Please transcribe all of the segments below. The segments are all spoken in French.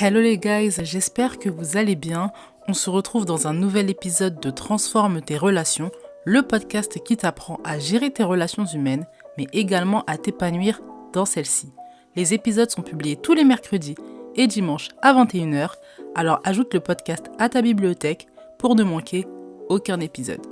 Hello les guys, j'espère que vous allez bien. On se retrouve dans un nouvel épisode de Transforme tes relations, le podcast qui t'apprend à gérer tes relations humaines, mais également à t'épanouir dans celles-ci. Les épisodes sont publiés tous les mercredis et dimanches à 21h, alors ajoute le podcast à ta bibliothèque pour ne manquer aucun épisode.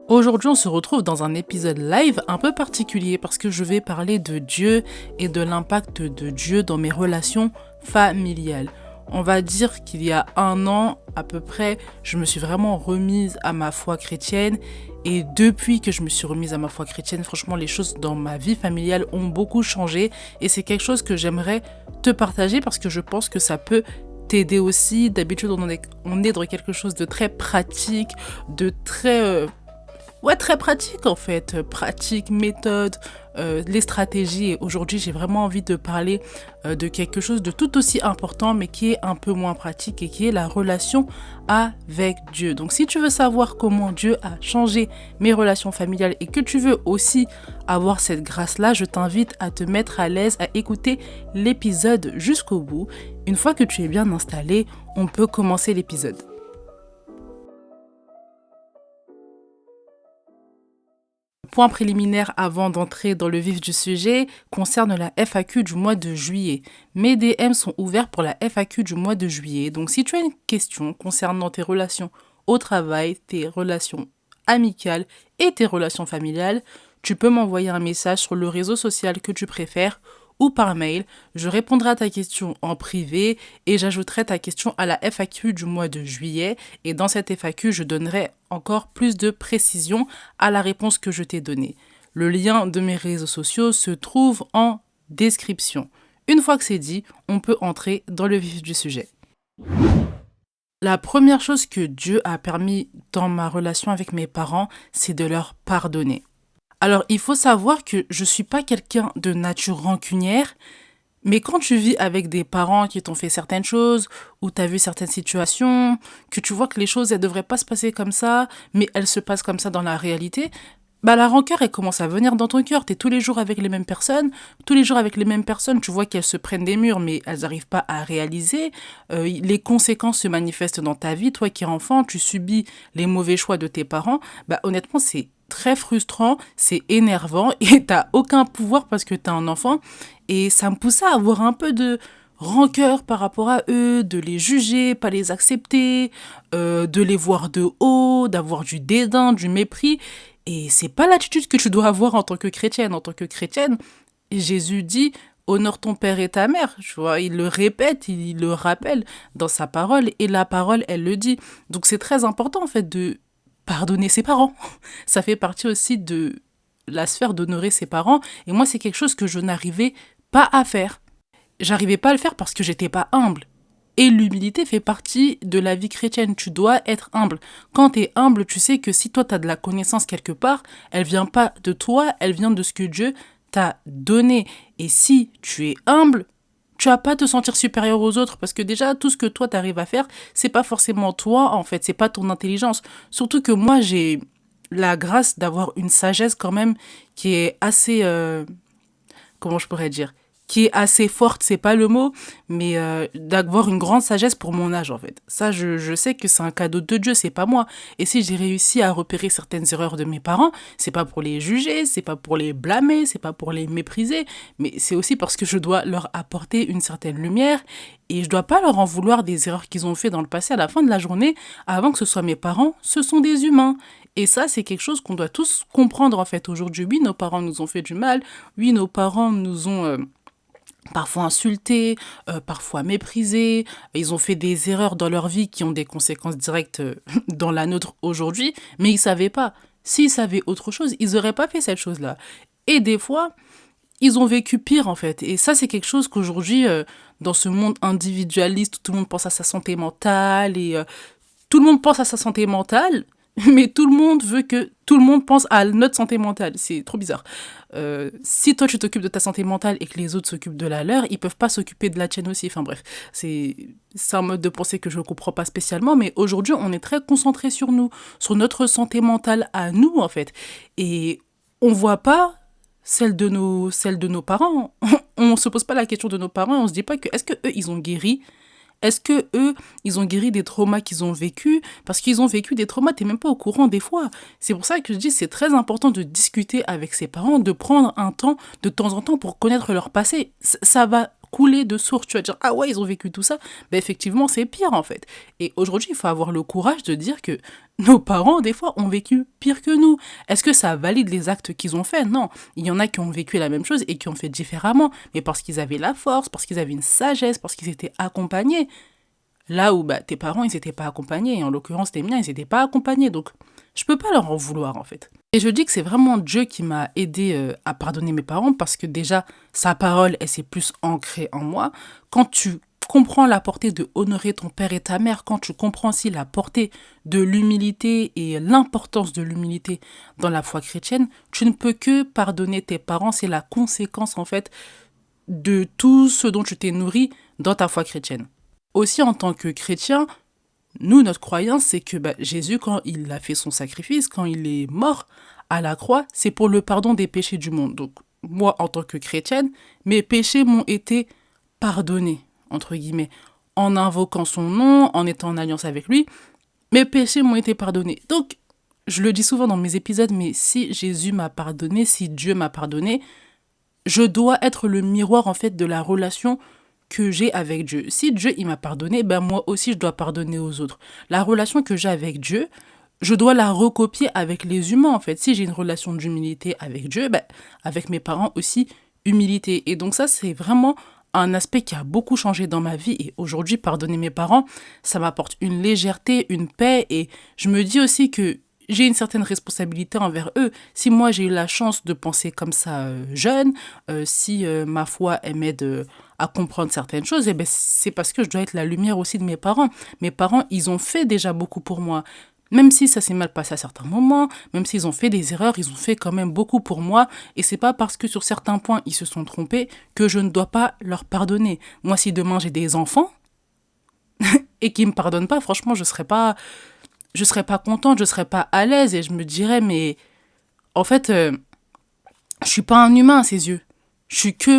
Aujourd'hui, on se retrouve dans un épisode live un peu particulier parce que je vais parler de Dieu et de l'impact de Dieu dans mes relations familiales. On va dire qu'il y a 1 an à peu près, je me suis vraiment remise à ma foi chrétienne. Et depuis que je me suis remise à ma foi chrétienne, franchement, les choses dans ma vie familiale ont beaucoup changé. Et c'est quelque chose que j'aimerais te partager parce que je pense que ça peut t'aider aussi. D'habitude, on est dans quelque chose de très pratique, de très... très pratique en fait, pratique, méthode, les stratégies. Et aujourd'hui, j'ai vraiment envie de parler de quelque chose de tout aussi important, mais qui est un peu moins pratique et qui est la relation avec Dieu. Donc, si tu veux savoir comment Dieu a changé mes relations familiales et que tu veux aussi avoir cette grâce-là, je t'invite à te mettre à l'aise, à écouter l'épisode jusqu'au bout. Une fois que tu es bien installé, on peut commencer l'épisode. Point préliminaire avant d'entrer dans le vif du sujet concerne la FAQ du mois de juillet. Mes DM sont ouverts pour la FAQ du mois de juillet. Donc si tu as une question concernant tes relations au travail, tes relations amicales et tes relations familiales, tu peux m'envoyer un message sur le réseau social que tu préfères ou par mail. Je répondrai à ta question en privé et j'ajouterai ta question à la FAQ du mois de juillet. Et dans cette FAQ, je donnerai encore plus de précision à la réponse que je t'ai donnée. Le lien de mes réseaux sociaux se trouve en description. Une fois que c'est dit, on peut entrer dans le vif du sujet. La première chose que Dieu a permis dans ma relation avec mes parents, c'est de leur pardonner. Alors, il faut savoir que je ne suis pas quelqu'un de nature rancunière, mais quand tu vis avec des parents qui t'ont fait certaines choses, ou tu as vu certaines situations, que tu vois que les choses, elles ne devraient pas se passer comme ça, mais elles se passent comme ça dans la réalité, la rancœur, elle commence à venir dans ton cœur. Tu es tous les jours avec les mêmes personnes, tu vois qu'elles se prennent des murs, mais elles n'arrivent pas à réaliser. Les conséquences se manifestent dans ta vie. Toi qui es enfant, tu subis les mauvais choix de tes parents. Honnêtement, c'est très frustrant, c'est énervant et t'as aucun pouvoir parce que t'es un enfant. Et ça me poussait à avoir un peu de rancœur par rapport à eux, de les juger, pas les accepter, de les voir de haut, d'avoir du dédain, du mépris. Et c'est pas l'attitude que tu dois avoir en tant que chrétienne. En tant que chrétienne, Jésus dit « Honore ton père et ta mère ». Tu vois, il le répète, il le rappelle dans sa parole. Et la parole, elle le dit. Donc c'est très important en fait de pardonner ses parents. Ça fait partie aussi de la sphère d'honorer ses parents. Et moi, c'est quelque chose que je n'arrivais pas à faire. J'arrivais pas à le faire parce que j'étais pas humble. Et l'humilité fait partie de la vie chrétienne. Tu dois être humble. Quand tu es humble, tu sais que si toi, tu as de la connaissance quelque part, elle vient pas de toi, elle vient de ce que Dieu t'a donné. Et si tu es humble, tu vas pas te sentir supérieur aux autres parce que déjà, tout ce que toi, tu arrives à faire, c'est pas forcément toi, en fait. C'est pas ton intelligence. Surtout que moi, j'ai la grâce d'avoir une sagesse quand même qui est assez... comment je pourrais dire, qui est assez forte, c'est pas le mot, mais d'avoir une grande sagesse pour mon âge en fait. Ça, je sais que c'est un cadeau de Dieu, c'est pas moi. Et si j'ai réussi à repérer certaines erreurs de mes parents, c'est pas pour les juger, c'est pas pour les blâmer, c'est pas pour les mépriser, mais c'est aussi parce que je dois leur apporter une certaine lumière et je dois pas leur en vouloir des erreurs qu'ils ont fait dans le passé. À la fin de la journée, avant que ce soit mes parents, ce sont des humains. Et ça, c'est quelque chose qu'on doit tous comprendre en fait. Aujourd'hui, oui, nos parents nous ont fait du mal, oui, nos parents nous ont... parfois insultés, parfois méprisés, ils ont fait des erreurs dans leur vie qui ont des conséquences directes dans la nôtre aujourd'hui, mais ils savaient pas. S'ils savaient autre chose, ils auraient pas fait cette chose-là. Et des fois, ils ont vécu pire en fait. Et ça, c'est quelque chose qu'aujourd'hui, dans ce monde individualiste, où tout le monde pense à sa santé mentale et tout le monde pense à sa santé mentale, mais tout le monde veut que tout le monde pense à notre santé mentale. C'est trop bizarre. Si toi tu t'occupes de ta santé mentale et que les autres s'occupent de la leur, ils peuvent pas s'occuper de la tienne aussi. Enfin bref, c'est un mode de pensée que je ne comprends pas spécialement, mais aujourd'hui on est très concentré sur nous, sur notre santé mentale à nous en fait. Et on voit pas celle de nos parents. On se pose pas la question de nos parents, on se dit pas que est-ce que eux ils ont guéri? Est-ce que eux, ils ont guéri des traumas qu'ils ont vécus? Parce qu'ils ont vécu des traumas, t'es même pas au courant des fois. C'est pour ça que je dis c'est très important de discuter avec ses parents, de prendre un temps de temps en temps pour connaître leur passé. Ça va couler de source. Tu vas dire, ah ouais, ils ont vécu tout ça. Ben effectivement, c'est pire en fait. Et aujourd'hui, il faut avoir le courage de dire que nos parents, des fois, ont vécu pire que nous. Est-ce que ça valide les actes qu'ils ont faits? Non. Il y en a qui ont vécu la même chose et qui ont fait différemment. Mais parce qu'ils avaient la force, parce qu'ils avaient une sagesse, parce qu'ils étaient accompagnés. Là où bah, tes parents, ils n'étaient pas accompagnés. Et en l'occurrence, les miens, ils n'étaient pas accompagnés. Donc, je peux pas leur en vouloir, en fait. Et je dis que c'est vraiment Dieu qui m'a aidé à pardonner mes parents parce que déjà, sa parole, elle s'est plus ancrée en moi. Quand tu comprends la portée de honorer ton père et ta mère, quand tu comprends aussi la portée de l'humilité et l'importance de l'humilité dans la foi chrétienne, tu ne peux que pardonner tes parents. C'est la conséquence, en fait, de tout ce dont tu t'es nourri dans ta foi chrétienne. Aussi, en tant que chrétien, nous, notre croyance, c'est que Jésus, quand il a fait son sacrifice, quand il est mort à la croix, c'est pour le pardon des péchés du monde. Donc, moi, en tant que chrétienne, mes péchés m'ont été pardonnés, entre guillemets, en invoquant son nom, en étant en alliance avec lui. Mes péchés m'ont été pardonnés. Donc, je le dis souvent dans mes épisodes, mais si Jésus m'a pardonné, si Dieu m'a pardonné, je dois être le miroir, en fait, de la relation que j'ai avec Dieu. Si Dieu, il m'a pardonné, moi aussi, je dois pardonner aux autres. La relation que j'ai avec Dieu, je dois la recopier avec les humains, en fait. Si j'ai une relation d'humilité avec Dieu, avec mes parents aussi, humilité. Et donc ça, c'est vraiment un aspect qui a beaucoup changé dans ma vie. Et aujourd'hui, pardonner mes parents, ça m'apporte une légèreté, une paix. Et je me dis aussi que j'ai une certaine responsabilité envers eux. Si moi, j'ai eu la chance de penser comme ça jeune, si ma foi, elle m'aide à comprendre certaines choses, c'est parce que je dois être la lumière aussi de mes parents. Mes parents, ils ont fait déjà beaucoup pour moi. Même si ça s'est mal passé à certains moments, même s'ils ont fait des erreurs, ils ont fait quand même beaucoup pour moi. Et c'est pas parce que sur certains points, ils se sont trompés que je ne dois pas leur pardonner. Moi, si demain j'ai des enfants et qu'ils me pardonnent pas, franchement, je serais pas contente, je serais pas à l'aise et je me dirais, mais en fait, je suis pas un humain à ses yeux. Je suis que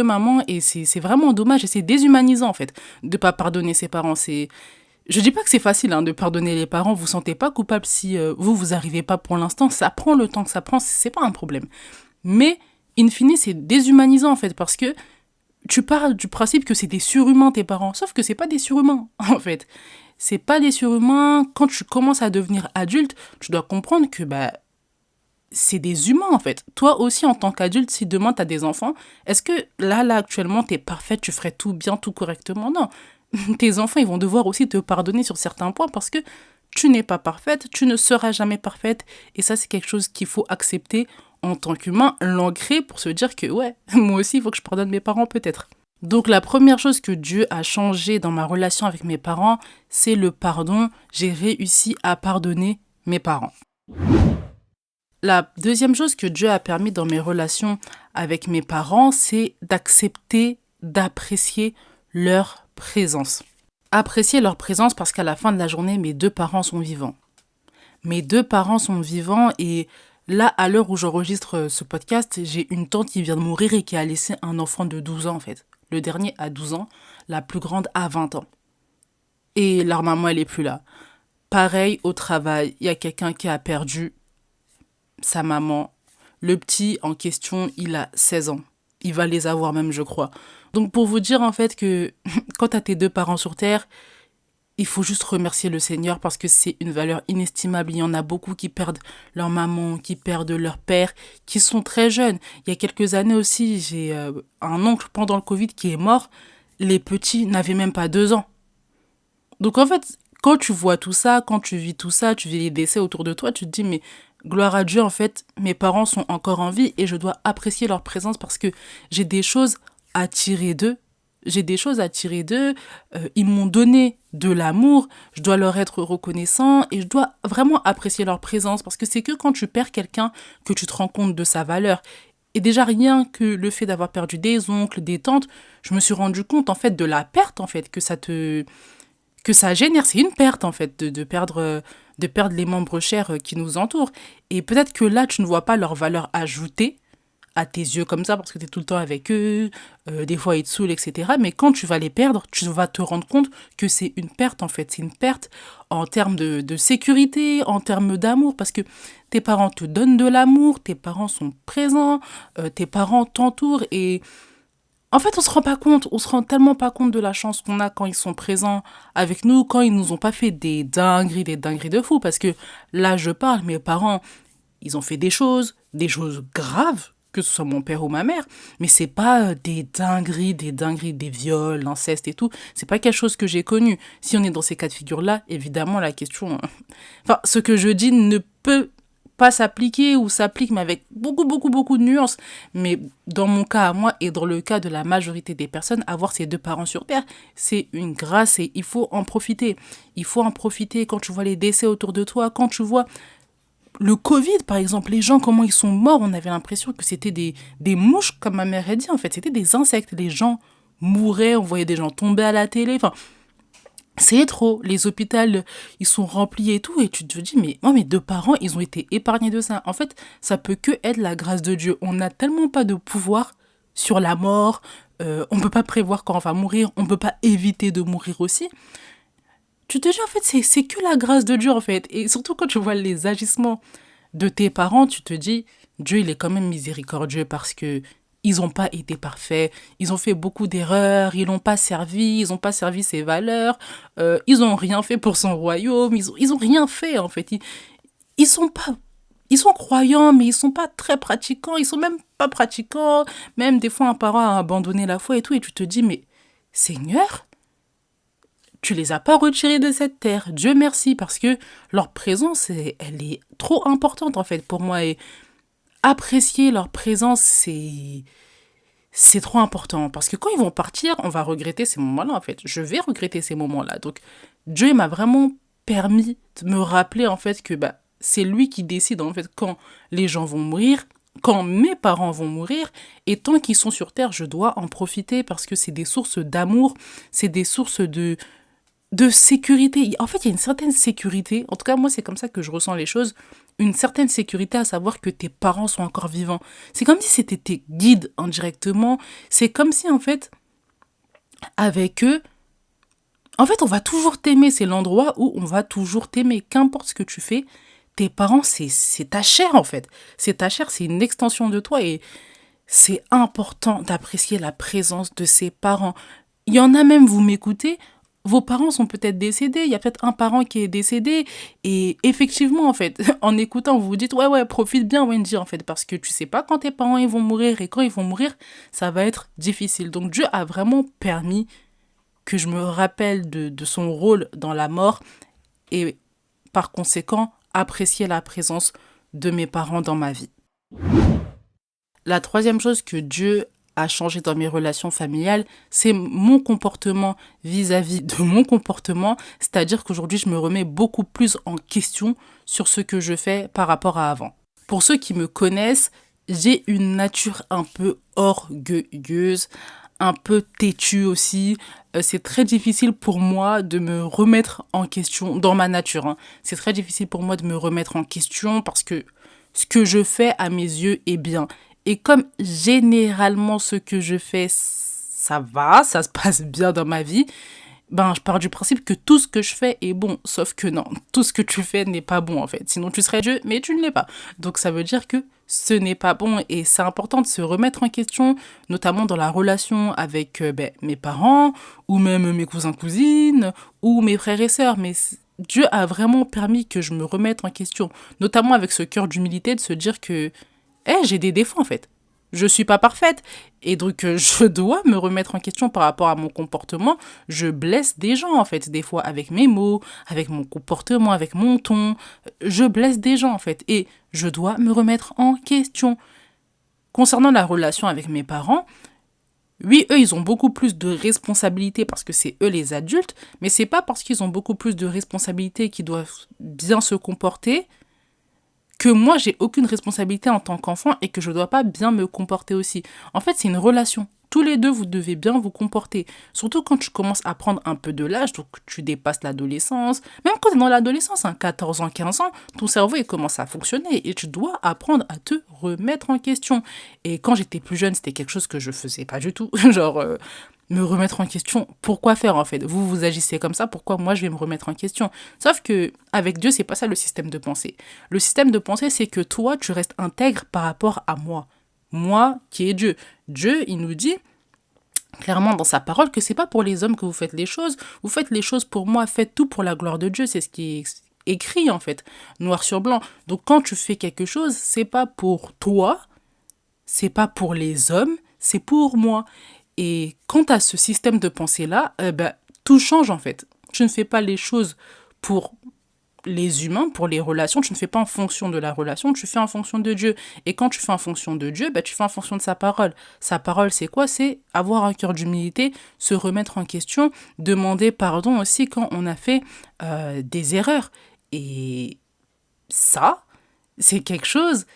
maman et c'est vraiment dommage et c'est déshumanisant en fait de pas pardonner ses parents. Je dis pas que c'est facile de pardonner les parents, vous sentez pas coupable si vous arrivez pas pour l'instant, ça prend le temps que ça prend, c'est pas un problème. Mais in fine, c'est déshumanisant en fait parce que tu parles du principe que c'est des surhumains tes parents, sauf que c'est pas des surhumains en fait. C'est pas des surhumains. Quand tu commences à devenir adulte, tu dois comprendre que c'est des humains en fait. Toi aussi en tant qu'adulte, si demain t'as des enfants, est-ce que là actuellement t'es parfaite, tu ferais tout bien, tout correctement? Non. Tes enfants, ils vont devoir aussi te pardonner sur certains points parce que tu n'es pas parfaite, tu ne seras jamais parfaite. Et ça, c'est quelque chose qu'il faut accepter en tant qu'humain, l'ancrer pour se dire que ouais, moi aussi, il faut que je pardonne mes parents peut-être. Donc la première chose que Dieu a changé dans ma relation avec mes parents, c'est le pardon. J'ai réussi à pardonner mes parents. La deuxième chose que Dieu a permis dans mes relations avec mes parents, c'est d'accepter, d'apprécier leur présence. Apprécier leur présence parce qu'à la fin de la journée, mes deux parents sont vivants. Mes deux parents sont vivants et là, à l'heure où j'enregistre ce podcast, j'ai une tante qui vient de mourir et qui a laissé un enfant de 12 ans en fait. Le dernier a 12 ans, la plus grande a 20 ans. Et leur maman, elle est plus là. Pareil au travail, il y a quelqu'un qui a perdu sa maman. Le petit en question, il a 16 ans. Il va les avoir même, je crois. Donc pour vous dire en fait que quand tu as tes deux parents sur terre, il faut juste remercier le Seigneur parce que c'est une valeur inestimable. Il y en a beaucoup qui perdent leur maman, qui perdent leur père, qui sont très jeunes. Il y a quelques années aussi, j'ai un oncle pendant le Covid qui est mort. Les petits n'avaient même pas 2 ans. Donc en fait, quand tu vois tout ça, quand tu vis tout ça, tu vis les décès autour de toi, tu te dis mais gloire à Dieu, en fait, mes parents sont encore en vie et je dois apprécier leur présence parce que j'ai des choses à tirer d'eux. Ils m'ont donné de l'amour, je dois leur être reconnaissant et je dois vraiment apprécier leur présence parce que c'est que quand tu perds quelqu'un que tu te rends compte de sa valeur. Et déjà rien que le fait d'avoir perdu des oncles, des tantes, je me suis rendu compte en fait de la perte en fait que ça génère. C'est une perte en fait de perdre les membres chers qui nous entourent. Et peut-être que là tu ne vois pas leur valeur ajoutée à tes yeux comme ça parce que tu es tout le temps avec eux, des fois ils te saoulent, etc. Mais quand tu vas les perdre, tu vas te rendre compte que c'est une perte en fait. C'est une perte en termes de sécurité, en termes d'amour, parce que tes parents te donnent de l'amour, tes parents sont présents, tes parents t'entourent et en fait, on se rend pas compte, on se rend tellement pas compte de la chance qu'on a quand ils sont présents avec nous, quand ils nous ont pas fait des dingueries de fou, parce que là, je parle, mes parents, ils ont fait des choses graves, que ce soit mon père ou ma mère, mais c'est pas des viols, l'inceste et tout, c'est pas quelque chose que j'ai connu. Si on est dans ces cas de figure-là, évidemment, la question, enfin, ce que je dis ne peut pas s'appliquer ou s'applique, mais avec beaucoup de nuances. Mais dans mon cas à moi et dans le cas de la majorité des personnes, avoir ses deux parents sur Terre, c'est une grâce et il faut en profiter. Il faut en profiter quand tu vois les décès autour de toi, quand tu vois le Covid, par exemple, les gens, comment ils sont morts, on avait l'impression que c'était des mouches, comme ma mère a dit, en fait, c'était des insectes. Les gens mouraient, on voyait des gens tomber à la télé, enfin, c'est trop. Les hôpitaux, ils sont remplis et tout. Et tu te dis, mais moi, mes deux parents, ils ont été épargnés de ça. En fait, ça peut que être la grâce de Dieu. On n'a tellement pas de pouvoir sur la mort. On ne peut pas prévoir quand on va mourir. On ne peut pas éviter de mourir aussi. Tu te dis, en fait, c'est que la grâce de Dieu, en fait. Et surtout quand tu vois les agissements de tes parents, tu te dis, Dieu, il est quand même miséricordieux parce que ils n'ont pas été parfaits, ils ont fait beaucoup d'erreurs, ils ils n'ont pas servi ses valeurs, ils n'ont rien fait pour son royaume, ils ont rien fait, en fait. Ils sont pas... Ils sont croyants, mais ils sont pas très pratiquants, ils sont même pas pratiquants. Même des fois, un parent a abandonné la foi et tout, et tu te dis, mais Seigneur, tu les as pas retirés de cette terre. Dieu merci, parce que leur présence, elle est trop importante en fait pour moi. Et apprécier leur présence, c'est trop important. Parce que quand ils vont partir, on va regretter ces moments-là en fait. Je vais regretter ces moments-là. Donc Dieu m'a vraiment permis de me rappeler en fait que bah, c'est lui qui décide en fait quand les gens vont mourir, quand mes parents vont mourir, et tant qu'ils sont sur terre, je dois en profiter parce que c'est des sources d'amour, c'est des sources de sécurité. En fait, il y a une certaine sécurité. En tout cas, moi, c'est comme ça que je ressens les choses. Une certaine sécurité à savoir que tes parents sont encore vivants. C'est comme si c'était tes guides indirectement. C'est comme si, en fait, avec eux, en fait, on va toujours t'aimer. C'est l'endroit où on va toujours t'aimer. Qu'importe ce que tu fais, tes parents, c'est ta chair, en fait. C'est ta chair, c'est une extension de toi. Et c'est important d'apprécier la présence de ses parents. Il y en a même, vous m'écoutez, vos parents sont peut-être décédés, il y a peut-être un parent qui est décédé, et effectivement, en fait, en écoutant, vous vous dites, ouais, profite bien, Wendy, en fait, parce que tu sais pas quand tes parents ils vont mourir, et quand ils vont mourir, ça va être difficile. Donc Dieu a vraiment permis que je me rappelle de son rôle dans la mort, et par conséquent, apprécier la présence de mes parents dans ma vie. La troisième chose que Dieu a changé dans mes relations familiales, c'est mon comportement vis-à-vis de mon comportement. C'est-à-dire qu'aujourd'hui, je me remets beaucoup plus en question sur ce que je fais par rapport à avant. Pour ceux qui me connaissent, j'ai une nature un peu orgueilleuse, un peu têtue aussi. C'est très difficile pour moi de me remettre en question dans ma nature, hein. C'est très difficile pour moi de me remettre en question parce que ce que je fais à mes yeux est bien. Et comme généralement ce que je fais, ça va, ça se passe bien dans ma vie, ben je pars du principe que tout ce que je fais est bon. Sauf que non, tout ce que tu fais n'est pas bon en fait. Sinon tu serais Dieu, mais tu ne l'es pas. Donc ça veut dire que ce n'est pas bon et c'est important de se remettre en question, notamment dans la relation avec mes parents, ou même mes cousins-cousines, ou mes frères et sœurs. Mais Dieu a vraiment permis que je me remette en question, notamment avec ce cœur d'humilité, de se dire que j'ai des défauts en fait. Je suis pas parfaite. Et donc, je dois me remettre en question par rapport à mon comportement. Je blesse des gens, en fait, des fois, avec mes mots, avec mon comportement, avec mon ton. Je blesse des gens, en fait. Et je dois me remettre en question. Concernant la relation avec mes parents, oui, eux, ils ont beaucoup plus de responsabilités parce que c'est eux les adultes, mais c'est pas parce qu'ils ont beaucoup plus de responsabilités qu'ils doivent bien se comporter que moi, j'ai aucune responsabilité en tant qu'enfant et que je dois pas bien me comporter aussi. En fait, c'est une relation. tous les deux, vous devez bien vous comporter. Surtout quand tu commences à prendre un peu de l'âge, donc tu dépasses l'adolescence. Même quand tu es dans l'adolescence, 14 ans, 15 ans, ton cerveau il commence à fonctionner et tu dois apprendre à te remettre en question. Et quand j'étais plus jeune, c'était quelque chose que je faisais pas du tout. Me remettre en question, pourquoi faire en fait? Vous agissez comme ça, pourquoi moi je vais me remettre en question? Sauf que avec Dieu, c'est pas ça le système de pensée. Le système de pensée, c'est que toi, tu restes intègre par rapport à moi. Moi qui est Dieu. Dieu, il nous dit clairement dans sa parole que c'est pas pour les hommes que vous faites les choses, vous faites les choses pour moi, faites tout pour la gloire de Dieu, c'est ce qui est écrit en fait, noir sur blanc. Donc quand tu fais quelque chose, c'est pas pour toi, c'est pas pour les hommes, c'est pour moi. Et quant à ce système de pensée-là, tout change en fait. Tu ne fais pas les choses pour les humains, pour les relations, tu ne fais pas en fonction de la relation, tu fais en fonction de Dieu. Et quand tu fais en fonction de Dieu, tu fais en fonction de sa parole. Sa parole, c'est quoi? C'est avoir un cœur d'humilité, se remettre en question, demander pardon aussi quand on a fait des erreurs. Et ça, c'est quelque chose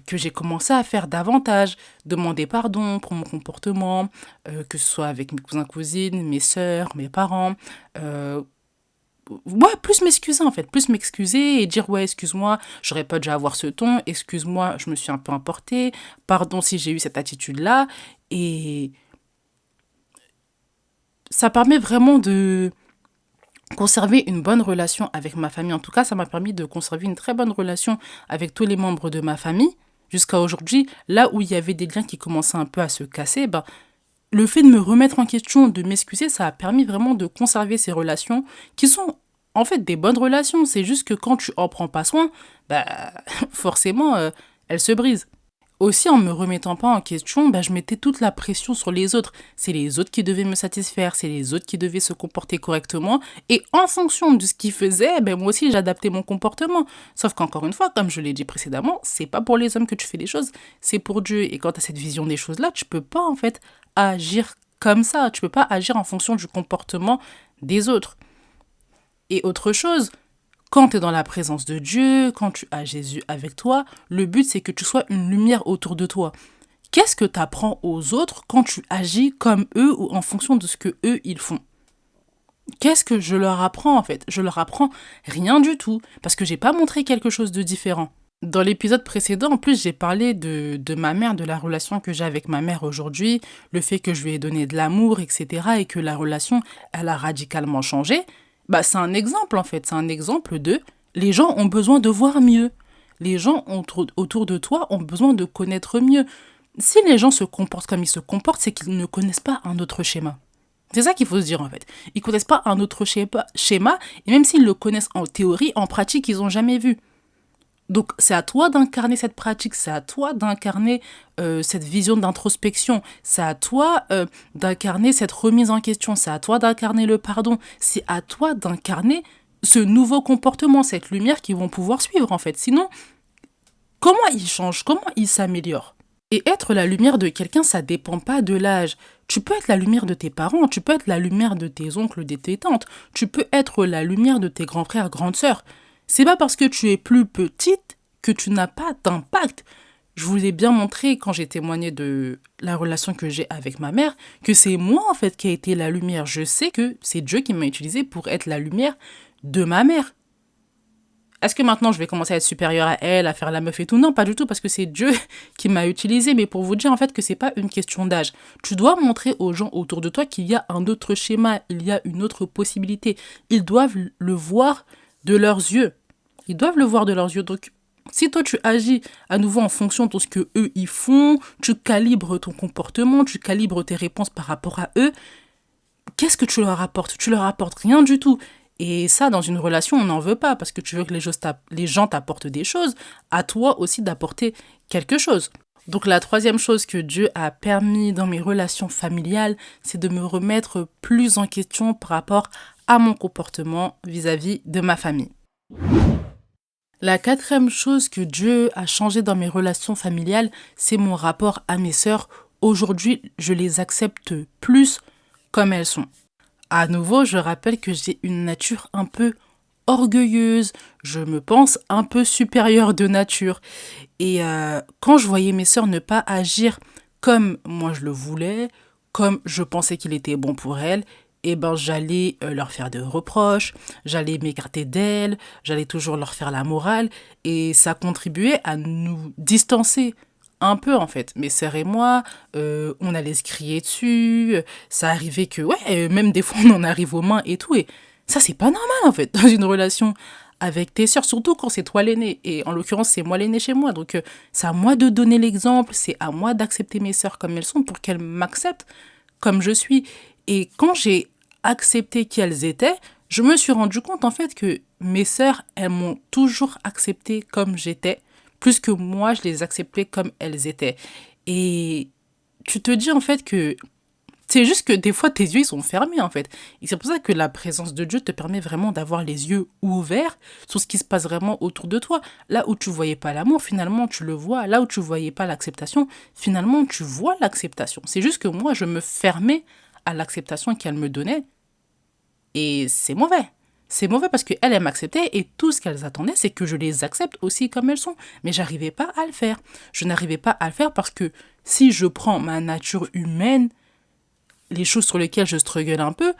que j'ai commencé à faire davantage. Demander pardon pour mon comportement, que ce soit avec mes cousins, cousines, mes sœurs, mes parents. Ouais, plus m'excuser en fait, plus m'excuser et dire ouais, excuse-moi, j'aurais pas dû avoir ce ton, excuse-moi, je me suis un peu emportée, pardon si j'ai eu cette attitude-là. Et ça permet vraiment de conserver une bonne relation avec ma famille. En tout cas, ça m'a permis de conserver une très bonne relation avec tous les membres de ma famille. Jusqu'à aujourd'hui, là où il y avait des liens qui commençaient un peu à se casser, le fait de me remettre en question, de m'excuser, ça a permis vraiment de conserver ces relations qui sont en fait des bonnes relations. C'est juste que quand tu en prends pas soin, forcément, elles se brisent. Aussi, en me remettant pas en question, je mettais toute la pression sur les autres. C'est les autres qui devaient me satisfaire, c'est les autres qui devaient se comporter correctement. Et en fonction de ce qu'ils faisaient, moi aussi, j'adaptais mon comportement. Sauf qu'encore une fois, comme je l'ai dit précédemment, c'est pas pour les hommes que tu fais les choses, c'est pour Dieu. Et quand tu as cette vision des choses-là, tu peux pas, en fait, agir comme ça. Tu peux pas agir en fonction du comportement des autres. Et autre chose, quand tu es dans la présence de Dieu, quand tu as Jésus avec toi, le but c'est que tu sois une lumière autour de toi. Qu'est-ce que tu apprends aux autres quand tu agis comme eux ou en fonction de ce que eux ils font? Qu'est-ce que je leur apprends en fait? Je leur apprends rien du tout parce que j'ai pas montré quelque chose de différent. Dans l'épisode précédent, en plus, j'ai parlé de ma mère, de la relation que j'ai avec ma mère aujourd'hui, le fait que je lui ai donné de l'amour, etc. et que la relation, elle a radicalement changé. C'est un exemple en fait, c'est un exemple de les gens ont besoin de voir mieux. Les gens autour de toi ont besoin de connaître mieux. Si les gens se comportent comme ils se comportent, c'est qu'ils ne connaissent pas un autre schéma. C'est ça qu'il faut se dire en fait. Ils ne connaissent pas un autre schéma et même s'ils le connaissent en théorie, en pratique, ils n'ont jamais vu. Donc c'est à toi d'incarner cette pratique, c'est à toi d'incarner cette vision d'introspection, c'est à toi d'incarner cette remise en question, c'est à toi d'incarner le pardon, c'est à toi d'incarner ce nouveau comportement, cette lumière qu'ils vont pouvoir suivre en fait. Sinon, comment ils changent, comment ils s'améliorent? Et être la lumière de quelqu'un, ça dépend pas de l'âge. Tu peux être la lumière de tes parents, tu peux être la lumière de tes oncles, de tes tantes, tu peux être la lumière de tes grands frères, grandes sœurs. C'est pas parce que tu es plus petite que tu n'as pas d'impact. Je vous ai bien montré quand j'ai témoigné de la relation que j'ai avec ma mère, que c'est moi en fait qui a été la lumière. Je sais que c'est Dieu qui m'a utilisé pour être la lumière de ma mère. Est-ce que maintenant je vais commencer à être supérieure à elle, à faire la meuf et tout? Non, pas du tout, parce que c'est Dieu qui m'a utilisé. Mais pour vous dire en fait que c'est pas une question d'âge. Tu dois montrer aux gens autour de toi qu'il y a un autre schéma, il y a une autre possibilité. Ils doivent le voir de leurs yeux. Ils doivent le voir de leurs yeux. Donc, si toi tu agis à nouveau en fonction de ce que eux ils font, tu calibres ton comportement, tu calibres tes réponses par rapport à eux, qu'est-ce que tu leur apportes? Tu leur apportes rien du tout. Et ça, dans une relation, on n'en veut pas parce que tu veux que les gens t'apportent des choses, à toi aussi d'apporter quelque chose. Donc la troisième chose que Dieu a permis dans mes relations familiales, c'est de me remettre plus en question par rapport à mon comportement vis-à-vis de ma famille. La quatrième chose que Dieu a changé dans mes relations familiales, c'est mon rapport à mes sœurs. Aujourd'hui, je les accepte plus comme elles sont. À nouveau, je rappelle que j'ai une nature un peu orgueilleuse, je me pense un peu supérieure de nature. Et quand je voyais mes sœurs ne pas agir comme moi je le voulais, comme je pensais qu'il était bon pour elles, eh ben j'allais leur faire des reproches, j'allais m'écarter d'elles, j'allais toujours leur faire la morale, et ça contribuait à nous distancer un peu en fait. Mes sœurs et moi, on allait se crier dessus, ça arrivait que, ouais, même des fois on en arrive aux mains et tout, et ça c'est pas normal en fait dans une relation avec tes sœurs, surtout quand c'est toi l'aîné, et en l'occurrence c'est moi l'aîné chez moi, donc c'est à moi de donner l'exemple, c'est à moi d'accepter mes sœurs comme elles sont pour qu'elles m'acceptent comme je suis. Et quand j'ai accepté qui elles étaient, je me suis rendu compte en fait que mes sœurs, elles m'ont toujours accepté comme j'étais, plus que moi, je les acceptais comme elles étaient. Et tu te dis en fait que c'est juste que des fois tes yeux ils sont fermés en fait. Et c'est pour ça que la présence de Dieu te permet vraiment d'avoir les yeux ouverts sur ce qui se passe vraiment autour de toi. Là où tu voyais pas l'amour, finalement tu le vois. Là où tu voyais pas l'acceptation, finalement tu vois l'acceptation. C'est juste que moi je me fermais à l'acceptation qu'elle me donnait. Et c'est mauvais. C'est mauvais parce qu'elles, elles m'acceptaient et tout ce qu'elles attendaient, c'est que je les accepte aussi comme elles sont. Mais j'arrivais pas à le faire. Je n'arrivais pas à le faire parce que si je prends ma nature humaine, les choses sur lesquelles je struggle un peu,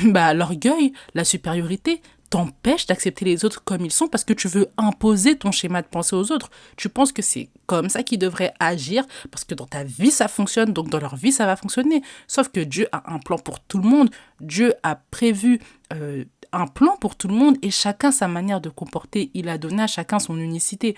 bah l'orgueil, la supériorité t'empêche d'accepter les autres comme ils sont parce que tu veux imposer ton schéma de pensée aux autres. Tu penses que c'est comme ça qu'ils devraient agir parce que dans ta vie ça fonctionne, donc dans leur vie ça va fonctionner. Sauf que Dieu a un plan pour tout le monde. Dieu a prévu un plan pour tout le monde et chacun sa manière de comporter. Il a donné à chacun son unicité.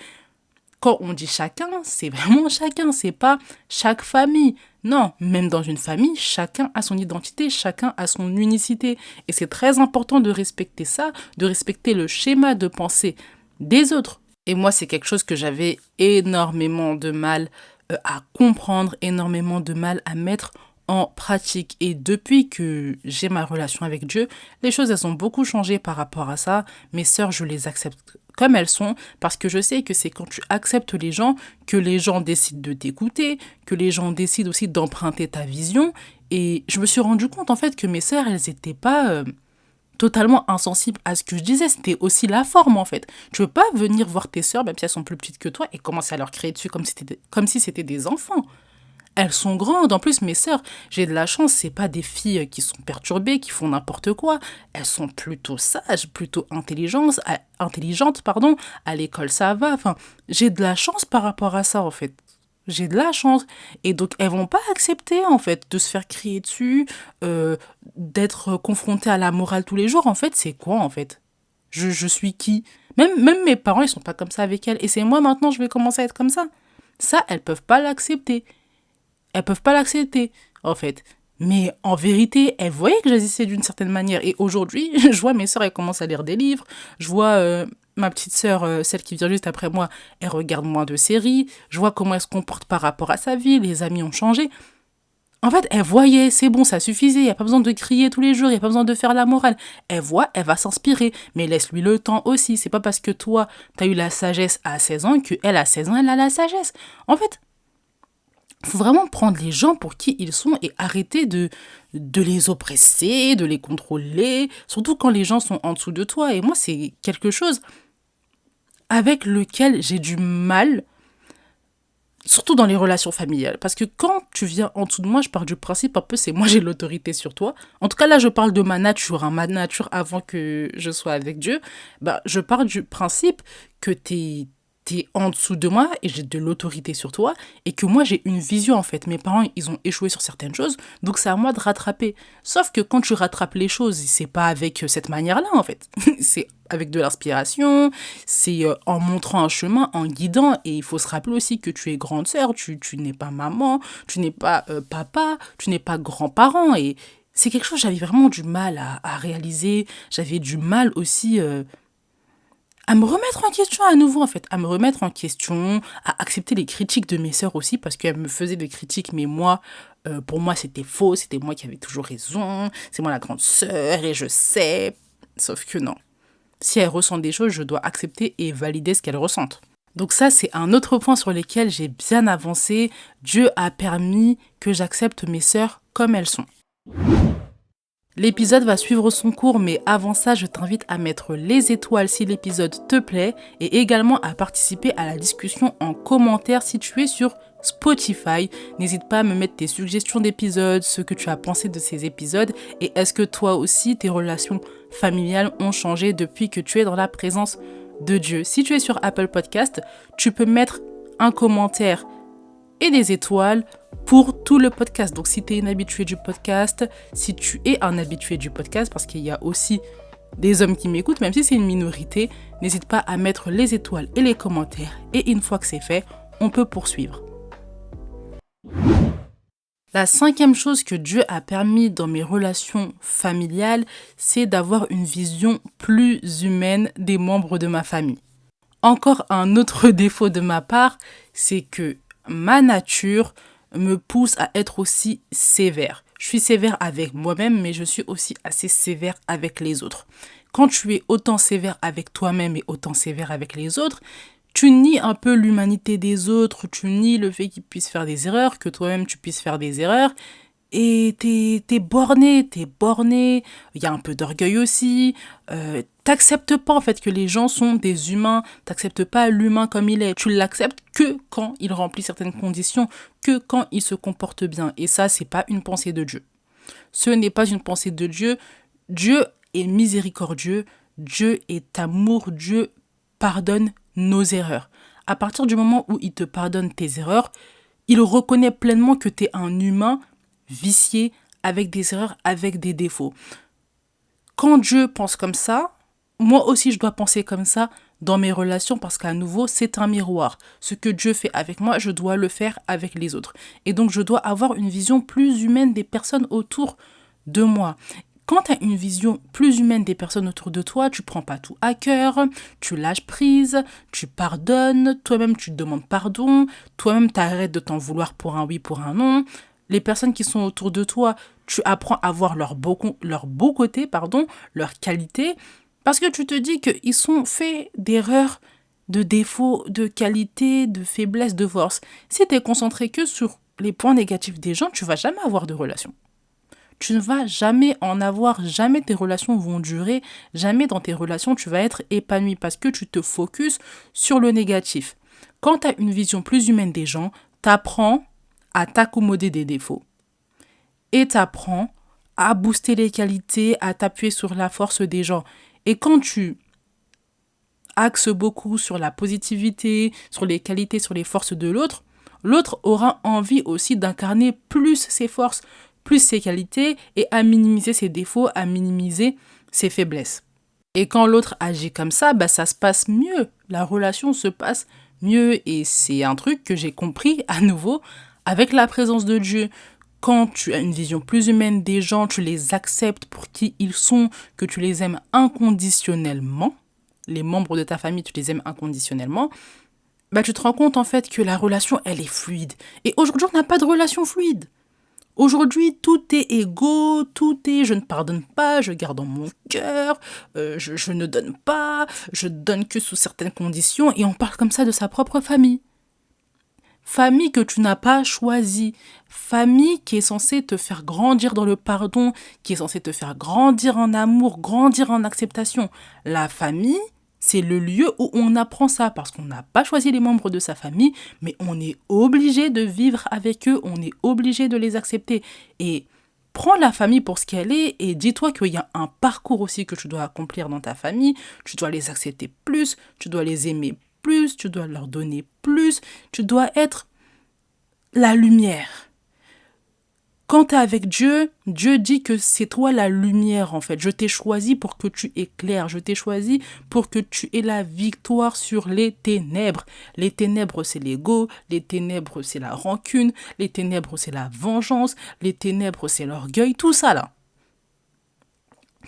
Quand on dit chacun, c'est vraiment chacun, c'est pas chaque famille. Non, même dans une famille, chacun a son identité, chacun a son unicité. Et c'est très important de respecter ça, de respecter le schéma de pensée des autres. Et moi, c'est quelque chose que j'avais énormément de mal à comprendre, énormément de mal à mettre en pratique. Et depuis que j'ai ma relation avec Dieu, les choses, elles ont beaucoup changé par rapport à ça. Mes sœurs, je les accepte comme elles sont, parce que je sais que c'est quand tu acceptes les gens que les gens décident de t'écouter, que les gens décident aussi d'emprunter ta vision. Et je me suis rendu compte en fait que mes sœurs, elles n'étaient pas totalement insensibles à ce que je disais. C'était aussi la forme en fait. Tu veux pas venir voir tes sœurs, même si elles sont plus petites que toi, et commencer à leur crier dessus comme si c'était des enfants. Elles sont grandes. En plus, mes sœurs, j'ai de la chance, c'est pas des filles qui sont perturbées, qui font n'importe quoi. Elles sont plutôt sages, plutôt intelligentes, pardon. À l'école, ça va. Enfin, j'ai de la chance par rapport à ça, en fait. J'ai de la chance. Et donc, elles vont pas accepter, en fait, de se faire crier dessus, d'être confrontées à la morale tous les jours. En fait, c'est quoi, en fait? Je suis qui? Même mes parents, ils sont pas comme ça avec elles. Et c'est moi, maintenant, je vais commencer à être comme ça. Ça, elles peuvent pas l'accepter. Elles peuvent pas l'accepter, en fait. Mais en vérité, elles voyaient que j'agissais d'une certaine manière. Et aujourd'hui, je vois mes sœurs, elles commencent à lire des livres. Je vois ma petite sœur, celle qui vient juste après moi, elle regarde moins de séries. Je vois comment elle se comporte par rapport à sa vie. Les amis ont changé. En fait, elle voyait, c'est bon, ça suffisait. Il n'y a pas besoin de crier tous les jours. Il n'y a pas besoin de faire la morale. Elle voit, elle va s'inspirer. Mais laisse-lui le temps aussi. C'est pas parce que toi, t'as eu la sagesse à 16 ans qu'elle, à 16 ans, elle a la sagesse. En fait, faut vraiment prendre les gens pour qui ils sont et arrêter de les oppresser, de les contrôler, surtout quand les gens sont en dessous de toi. Et moi, c'est quelque chose avec lequel j'ai du mal, surtout dans les relations familiales. Parce que quand tu viens en dessous de moi, je pars du principe un peu, c'est moi j'ai l'autorité sur toi. En tout cas, là, je parle de ma nature, hein, ma nature avant que je sois avec Dieu. Bah, je pars du principe que t'es en dessous de moi et j'ai de l'autorité sur toi et que moi j'ai une vision en fait. Mes parents ils ont échoué sur certaines choses donc c'est à moi de rattraper. Sauf que quand tu rattrapes les choses, c'est pas avec cette manière-là en fait. C'est avec de l'inspiration, c'est en montrant un chemin, en guidant et il faut se rappeler aussi que tu es grande sœur, tu n'es pas maman, tu n'es pas papa, tu n'es pas grand-parent et c'est quelque chose que j'avais vraiment du mal à réaliser. J'avais du mal aussi à me remettre en question à nouveau, en fait, à me remettre en question, à accepter les critiques de mes sœurs aussi, parce qu'elles me faisaient des critiques, mais moi, pour moi, c'était faux, c'était moi qui avais toujours raison, c'est moi la grande sœur, et je sais, sauf que non. Si elles ressentent des choses, je dois accepter et valider ce qu'elles ressentent. Donc ça, c'est un autre point sur lequel j'ai bien avancé. Dieu a permis que j'accepte mes sœurs comme elles sont. L'épisode va suivre son cours, mais avant ça, je t'invite à mettre les étoiles si l'épisode te plaît et également à participer à la discussion en commentaire si tu es sur Spotify. N'hésite pas à me mettre tes suggestions d'épisodes, ce que tu as pensé de ces épisodes et est-ce que toi aussi tes relations familiales ont changé depuis que tu es dans la présence de Dieu. Si tu es sur Apple Podcast, tu peux mettre un commentaire et des étoiles pour tout le podcast. Donc si tu es une habituée du podcast, si tu es un habitué du podcast, parce qu'il y a aussi des hommes qui m'écoutent, même si c'est une minorité, n'hésite pas à mettre les étoiles et les commentaires. Et une fois que c'est fait, on peut poursuivre. La 5e chose que Dieu a permis dans mes relations familiales, c'est d'avoir une vision plus humaine des membres de ma famille. Encore un autre défaut de ma part, c'est que ma nature me pousse à être aussi sévère. Je suis sévère avec moi-même, mais je suis aussi assez sévère avec les autres. Quand tu es autant sévère avec toi-même et autant sévère avec les autres, tu nies un peu l'humanité des autres, tu nies le fait qu'ils puissent faire des erreurs, que toi-même tu puisses faire des erreurs. Et t'es borné. Il y a un peu d'orgueil aussi. T'acceptes pas en fait que les gens sont des humains. T'acceptes pas l'humain comme il est. Tu l'acceptes que quand il remplit certaines conditions, que quand il se comporte bien. Et ça, c'est pas une pensée de Dieu. Ce n'est pas une pensée de Dieu. Dieu est miséricordieux. Dieu est amour. Dieu pardonne nos erreurs. À partir du moment où il te pardonne tes erreurs, il reconnaît pleinement que tu es un humain vicié, avec des erreurs, avec des défauts. Quand Dieu pense comme ça, moi aussi je dois penser comme ça dans mes relations parce qu'à nouveau, c'est un miroir. Ce que Dieu fait avec moi, je dois le faire avec les autres. Et donc, je dois avoir une vision plus humaine des personnes autour de moi. Quand tu as une vision plus humaine des personnes autour de toi, tu prends pas tout à cœur, tu lâches prise, tu pardonnes, toi-même tu te demandes pardon, toi-même tu arrêtes de t'en vouloir pour un oui, pour un non. Les personnes qui sont autour de toi, tu apprends à voir leur beau côté, leur qualité, parce que tu te dis qu'ils sont faits d'erreurs, de défauts, de qualités, de faiblesses, de force. Si tu es concentré que sur les points négatifs des gens, tu vas jamais avoir de relation. Tu ne vas jamais en avoir, jamais tes relations vont durer, jamais dans tes relations tu vas être épanoui parce que tu te focuses sur le négatif. Quand tu as une vision plus humaine des gens, tu apprends à t'accommoder des défauts et t'apprends à booster les qualités, à t'appuyer sur la force des gens. Et quand tu axes beaucoup sur la positivité, sur les qualités, sur les forces de l'autre, l'autre aura envie aussi d'incarner plus ses forces, plus ses qualités et à minimiser ses défauts, à minimiser ses faiblesses. Et quand l'autre agit comme ça, ça se passe mieux. La relation se passe mieux et c'est un truc que j'ai compris à nouveau avec la présence de Dieu. Quand tu as une vision plus humaine des gens, tu les acceptes pour qui ils sont, que tu les aimes inconditionnellement, les membres de ta famille, tu les aimes inconditionnellement, tu te rends compte en fait que la relation, elle est fluide. Et aujourd'hui, on n'a pas de relation fluide. Aujourd'hui, tout est égo, tout est je ne pardonne pas, je garde dans mon cœur, je ne donne pas, je donne que sous certaines conditions et on parle comme ça de sa propre famille. Famille que tu n'as pas choisie, famille qui est censée te faire grandir dans le pardon, qui est censée te faire grandir en amour, grandir en acceptation. La famille, c'est le lieu où on apprend ça parce qu'on n'a pas choisi les membres de sa famille, mais on est obligé de vivre avec eux, on est obligé de les accepter. Et prends la famille pour ce qu'elle est et dis-toi qu'il y a un parcours aussi que tu dois accomplir dans ta famille. Tu dois les accepter plus, tu dois les aimer plus, tu dois leur donner plus, tu dois être la lumière. Quand tu es avec Dieu, Dieu dit que c'est toi la lumière en fait. Je t'ai choisi pour que tu éclaires, je t'ai choisi pour que tu aies la victoire sur les ténèbres. Les ténèbres c'est l'ego, les ténèbres c'est la rancune, les ténèbres c'est la vengeance, les ténèbres c'est l'orgueil, tout ça là.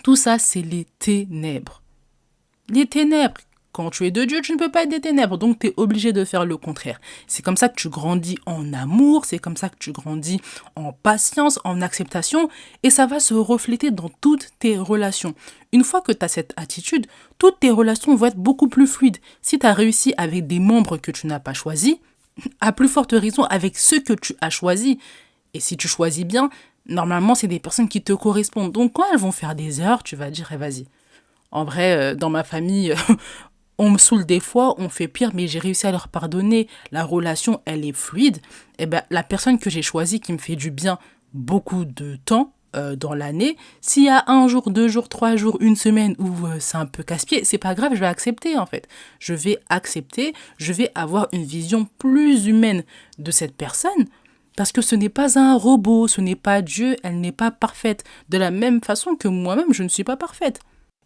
Tout ça c'est les ténèbres. Les ténèbres. Quand tu es de Dieu, tu ne peux pas être des ténèbres, donc tu es obligé de faire le contraire. C'est comme ça que tu grandis en amour, c'est comme ça que tu grandis en patience, en acceptation, et ça va se refléter dans toutes tes relations. Une fois que tu as cette attitude, toutes tes relations vont être beaucoup plus fluides. Si tu as réussi avec des membres que tu n'as pas choisis, à plus forte raison avec ceux que tu as choisis. Et si tu choisis bien, Normalement, c'est des personnes qui te correspondent. Donc, quand elles vont faire des erreurs, tu vas dire, eh, vas-y. En vrai, dans ma famille, on me saoule des fois, on fait pire, mais j'ai réussi à leur pardonner. La relation, elle est fluide. Eh ben, la personne que j'ai choisie, qui me fait du bien beaucoup de temps dans l'année, s'il y a un jour, 2 jours, 3 jours, une semaine où c'est un peu casse-pied, c'est pas grave, je vais accepter en fait. Je vais accepter, je vais avoir une vision plus humaine de cette personne. Parce que ce n'est pas un robot, ce n'est pas Dieu, elle n'est pas parfaite. De la même façon que moi-même, je ne suis pas parfaite.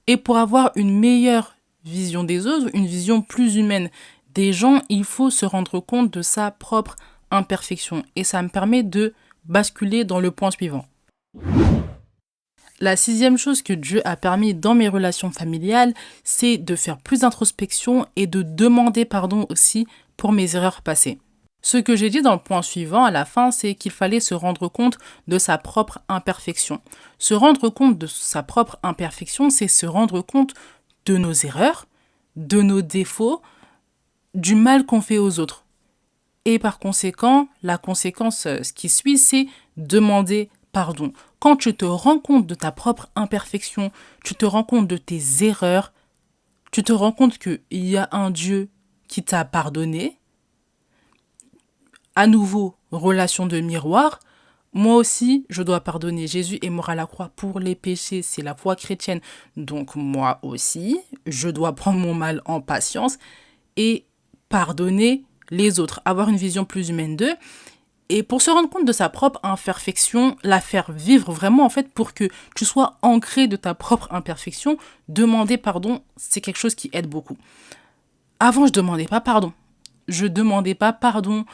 Et pour avoir une meilleure vision des autres, une vision plus humaine des gens, il faut se rendre compte de sa propre imperfection. Et ça me permet de basculer dans le point suivant. La 6e chose que Dieu a permis dans mes relations familiales, c'est de faire plus d'introspection et de demander pardon aussi pour mes erreurs passées. Ce que j'ai dit dans le point suivant à la fin, c'est qu'il fallait se rendre compte de sa propre imperfection. Se rendre compte de sa propre imperfection, c'est se rendre compte de nos erreurs, de nos défauts, du mal qu'on fait aux autres. Et par conséquent, la conséquence, ce qui suit, c'est demander pardon. Quand tu te rends compte de ta propre imperfection, tu te rends compte de tes erreurs, tu te rends compte qu'il y a un Dieu qui t'a pardonné. À nouveau, relation de miroir. Moi aussi, je dois pardonner. Jésus est mort à la croix pour les péchés. C'est la foi chrétienne. Donc moi aussi, je dois prendre mon mal en patience et pardonner les autres. Avoir une vision plus humaine d'eux. Et pour se rendre compte de sa propre imperfection, la faire vivre vraiment, en fait, pour que tu sois ancré de ta propre imperfection, demander pardon, c'est quelque chose qui aide beaucoup. Avant, je demandais pas pardon. Je demandais pas pardon.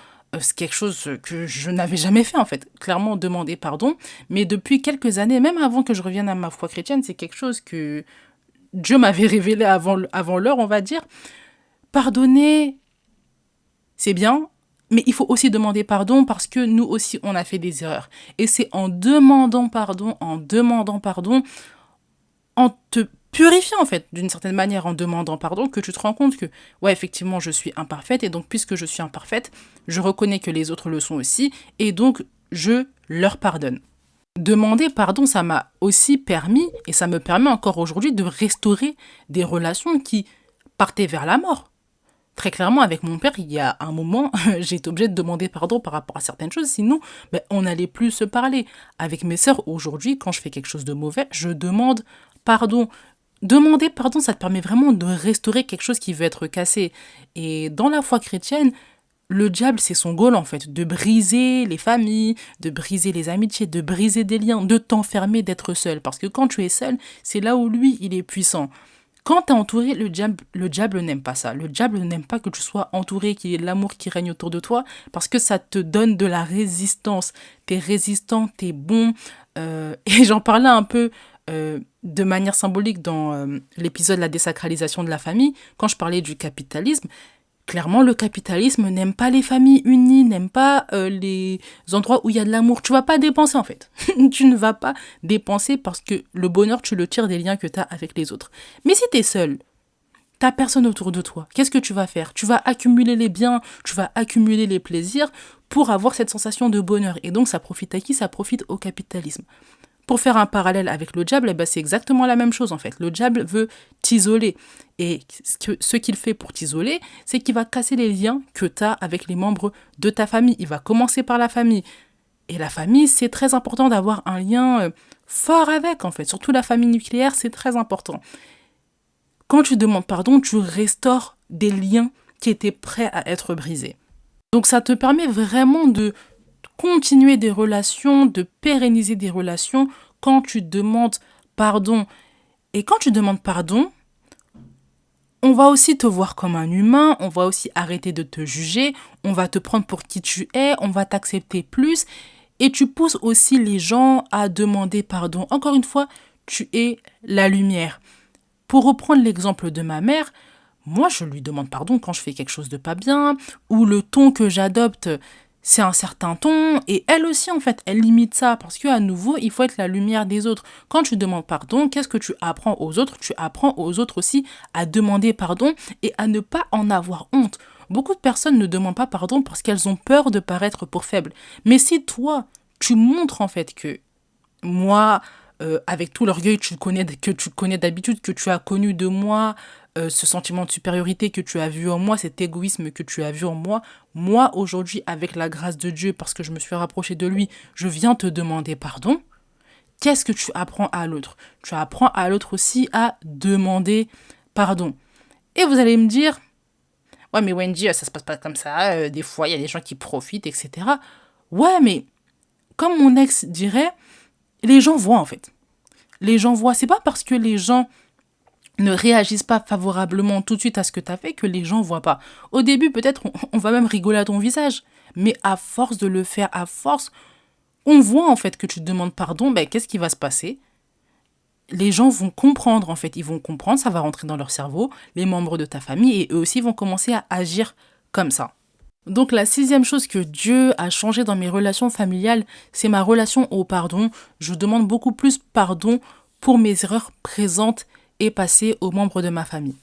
C'est quelque chose que je n'avais jamais fait en fait, clairement demander pardon, mais depuis quelques années, même avant que je revienne à ma foi chrétienne, c'est quelque chose que Dieu m'avait révélé avant l'heure, on va dire. Pardonner, c'est bien, mais il faut aussi demander pardon parce que nous aussi, on a fait des erreurs. Et c'est en demandant pardon, en te purifiant en fait, d'une certaine manière, en demandant pardon, que tu te rends compte que, ouais, effectivement, je suis imparfaite, et donc, puisque je suis imparfaite, je reconnais que les autres le sont aussi, et donc, je leur pardonne. Demander pardon, ça m'a aussi permis, et ça me permet encore aujourd'hui, de restaurer des relations qui partaient vers la mort. Très clairement, avec mon père, il y a un moment, j'ai été obligée de demander pardon par rapport à certaines choses, sinon, on n'allait plus se parler. Avec mes sœurs, aujourd'hui, quand je fais quelque chose de mauvais, je demande pardon. Demander pardon, ça te permet vraiment de restaurer quelque chose qui veut être cassé. Et dans la foi chrétienne, le diable, c'est son goal en fait, de briser les familles, de briser les amitiés, de briser des liens, de t'enfermer, d'être seul. Parce que quand tu es seul, c'est là où lui, il est puissant. Quand tu es entouré, le diable n'aime pas ça. Le diable n'aime pas que tu sois entouré, qu'il y ait l'amour qui règne autour de toi, parce que ça te donne de la résistance. T'es résistant, t'es bon. Et j'en parlais un peu de manière symbolique dans l'épisode La désacralisation de la famille, quand je parlais du capitalisme. Clairement, le capitalisme n'aime pas les familles unies, n'aime pas les endroits où il y a de l'amour. Tu vas pas dépenser en fait. Tu ne vas pas dépenser parce que le bonheur, tu le tires des liens que tu as avec les autres. Mais si tu es seul, t'as personne autour de toi, qu'est-ce que tu vas faire? Tu vas accumuler les biens, tu vas accumuler les plaisirs pour avoir cette sensation de bonheur. Et donc, ça profite à qui? Ça profite au capitalisme. Pour faire un parallèle avec le diable, c'est exactement la même chose en fait. Le diable veut t'isoler. Et ce qu'il fait pour t'isoler, c'est qu'il va casser les liens que tu as avec les membres de ta famille. Il va commencer par la famille. Et la famille, c'est très important d'avoir un lien fort avec en fait. Surtout la famille nucléaire, c'est très important. Quand tu demandes pardon, tu restaures des liens qui étaient prêts à être brisés. Donc ça te permet vraiment de continuer des relations, de pérenniser des relations quand tu demandes pardon. Et quand tu demandes pardon, on va aussi te voir comme un humain, on va aussi arrêter de te juger, on va te prendre pour qui tu es, on va t'accepter plus et tu pousses aussi les gens à demander pardon. Encore une fois, tu es la lumière. Pour reprendre l'exemple de ma mère, moi je lui demande pardon quand je fais quelque chose de pas bien ou le ton que j'adopte, c'est un certain ton, et elle aussi, en fait, elle limite ça, parce qu'à nouveau, il faut être la lumière des autres. Quand tu demandes pardon, qu'est-ce que tu apprends aux autres? Tu apprends aux autres aussi à demander pardon et à ne pas en avoir honte. Beaucoup de personnes ne demandent pas pardon parce qu'elles ont peur de paraître pour faibles. Mais si toi, tu montres en fait que Moi, avec tout l'orgueil que tu connais d'habitude, que tu as connu de moi, ce sentiment de supériorité que tu as vu en moi, cet égoïsme que tu as vu en moi aujourd'hui, avec la grâce de Dieu, parce que je me suis rapprochée de lui, je viens te demander pardon. Qu'est-ce que tu apprends à l'autre? Tu apprends à l'autre aussi à demander pardon. Et vous allez me dire, ouais, mais Wendy, ça se passe pas comme ça, des fois, il y a des gens qui profitent, etc. Ouais, mais comme mon ex dirait, les gens voient en fait. Les gens voient. C'est pas parce que les gens ne réagissent pas favorablement tout de suite à ce que tu as fait que les gens voient pas. Au début, peut-être, on va même rigoler à ton visage. Mais à force de le faire, à force, on voit en fait que tu te demandes pardon, ben, qu'est-ce qui va se passer? Les gens vont comprendre en fait. Ils vont comprendre, ça va rentrer dans leur cerveau, les membres de ta famille, et eux aussi vont commencer à agir comme ça. Donc la 6e chose que Dieu a changé dans mes relations familiales, c'est ma relation au pardon. Je demande beaucoup plus pardon pour mes erreurs présentes et passées aux membres de ma famille.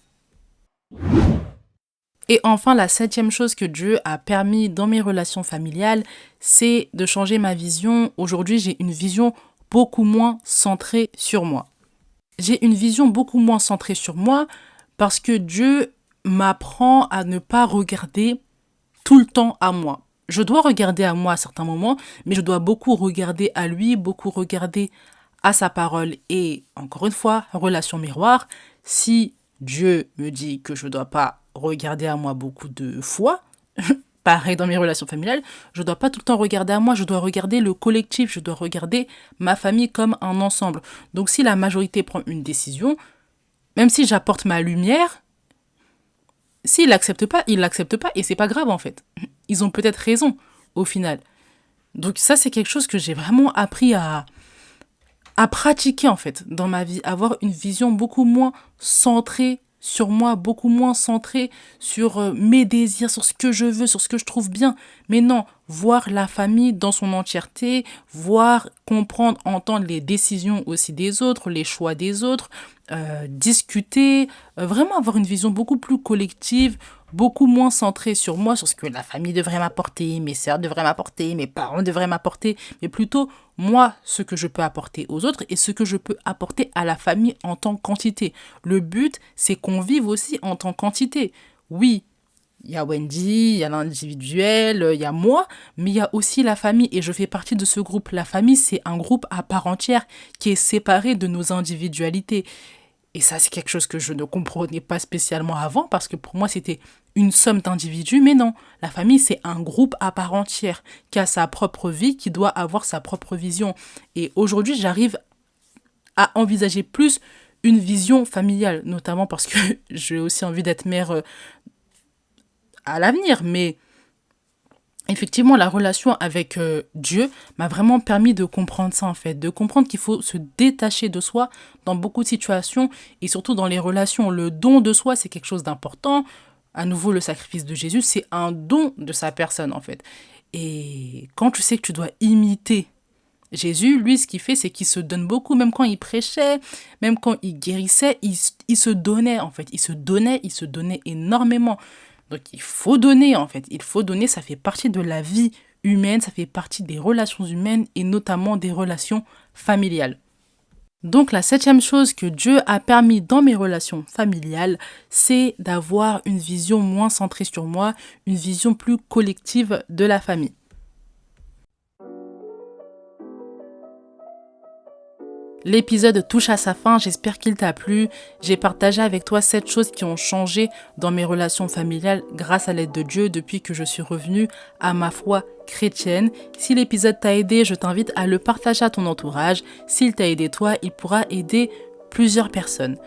Et enfin, la 7e chose que Dieu a permis dans mes relations familiales, c'est de changer ma vision. Aujourd'hui, j'ai une vision beaucoup moins centrée sur moi. J'ai une vision beaucoup moins centrée sur moi parce que Dieu m'apprend à ne pas regarder tout le temps à moi. Je dois regarder à moi à certains moments, mais je dois beaucoup regarder à lui, beaucoup regarder à sa parole. Et encore une fois, relation miroir, si Dieu me dit que je ne dois pas regarder à moi beaucoup de fois, pareil dans mes relations familiales, je ne dois pas tout le temps regarder à moi, je dois regarder le collectif, je dois regarder ma famille comme un ensemble. Donc si la majorité prend une décision, même si j'apporte ma lumière, s'ils l'acceptent pas, ils l'acceptent pas et c'est pas grave en fait. Ils ont peut-être raison au final. Donc ça c'est quelque chose que j'ai vraiment appris à pratiquer en fait dans ma vie, avoir une vision beaucoup moins centrée sur moi, beaucoup moins centrée sur mes désirs, sur ce que je veux, sur ce que je trouve bien. Mais non, voir la famille dans son entièreté, voir, comprendre, entendre les décisions aussi des autres, les choix des autres, discuter, vraiment avoir une vision beaucoup plus collective, beaucoup moins centrée sur moi, sur ce que la famille devrait m'apporter, mes sœurs devraient m'apporter, mes parents devraient m'apporter, mais plutôt moi, ce que je peux apporter aux autres et ce que je peux apporter à la famille en tant qu'entité. Le but, c'est qu'on vive aussi en tant qu'entité. Oui, il y a Wendy, il y a l'individuel, il y a moi, mais il y a aussi la famille et je fais partie de ce groupe. La famille, c'est un groupe à part entière qui est séparé de nos individualités. Et ça, c'est quelque chose que je ne comprenais pas spécialement avant parce que pour moi, c'était une somme d'individus. Mais non, la famille, c'est un groupe à part entière qui a sa propre vie, qui doit avoir sa propre vision. Et aujourd'hui, j'arrive à envisager plus une vision familiale, notamment parce que j'ai aussi envie d'être mère à l'avenir. Mais effectivement, la relation avec Dieu m'a vraiment permis de comprendre ça en fait, de comprendre qu'il faut se détacher de soi dans beaucoup de situations et surtout dans les relations. Le don de soi, c'est quelque chose d'important. À nouveau, le sacrifice de Jésus, c'est un don de sa personne en fait. Et quand tu sais que tu dois imiter Jésus, lui, ce qu'il fait, c'est qu'il se donne beaucoup, même quand il prêchait, même quand il guérissait, il se donnait en fait. Il se donnait énormément. Donc il faut donner en fait, il faut donner, ça fait partie de la vie humaine, ça fait partie des relations humaines et notamment des relations familiales. Donc la 7e chose que Dieu a permis dans mes relations familiales, c'est d'avoir une vision moins centrée sur moi, une vision plus collective de la famille. L'épisode touche à sa fin, j'espère qu'il t'a plu. J'ai partagé avec toi 7 choses qui ont changé dans mes relations familiales grâce à l'aide de Dieu depuis que je suis revenue à ma foi chrétienne. Si l'épisode t'a aidé, je t'invite à le partager à ton entourage. S'il t'a aidé toi, il pourra aider plusieurs personnes.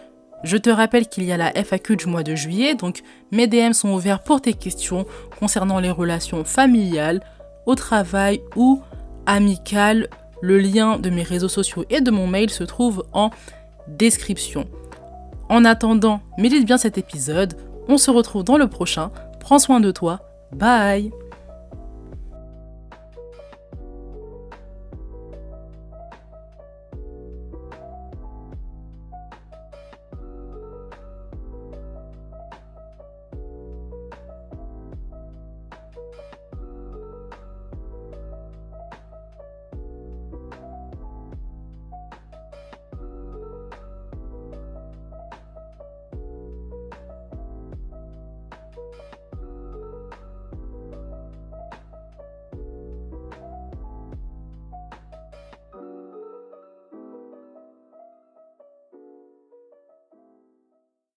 Je te rappelle qu'il y a la FAQ du mois de juillet, donc mes DM sont ouverts pour tes questions concernant les relations familiales, au travail ou amicales. Le lien de mes réseaux sociaux et de mon mail se trouve en description. En attendant, médite bien cet épisode. On se retrouve dans le prochain. Prends soin de toi. Bye!